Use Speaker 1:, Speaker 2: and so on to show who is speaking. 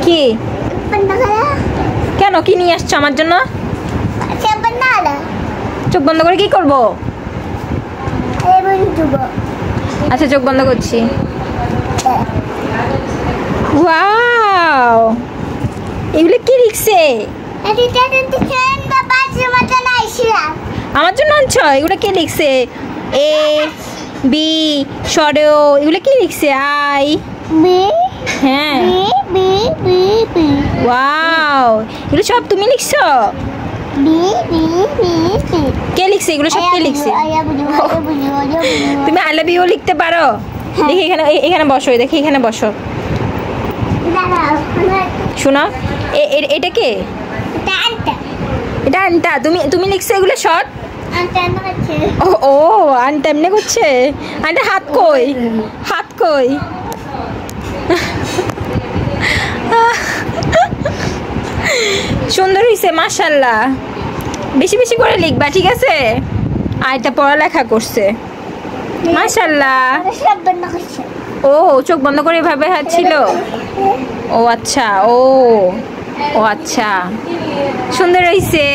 Speaker 1: কি কেন কি নিয়ে আসছো আমার জন্য? চোখ বন্ধ করে কি করবো? আচ্ছা চোখ বন্ধ করছি। ওয়াও, এগুলো কি লিখছে? আমার জন্য আনছো? এগুলো কি লিখছে? এ বি সরেও এগুলো কি লিখছে? আই হ্যাঁ। ওয়াও, এগুলো সব তুমি লিখছো? কে লিখছে এগুলো সব? কে লিখছে? তুমি আই লাভ ইউ লিখতে পারো? দেখি এখানে, এখানে বসো, দেখি এখানে বসো। শোনো, এটা কে? এটা আন্টা। তুমি লিখছো এগুলো শর্ট? ও ও, আন্টা এমনি করছে। আন্টা হাত কই? হাত কই? সুন্দর হয়েছে মাশাআল্লাহ। বেশি বেশি করে লিখবা, ঠিক আছে? আর এটা পড়ালেখা করছে মাশাআল্লাহ। ও চোখ বন্ধ করে এভাবে হাত ছিল? ও আচ্ছা, ও ও আচ্ছা, সুন্দর হয়েছে।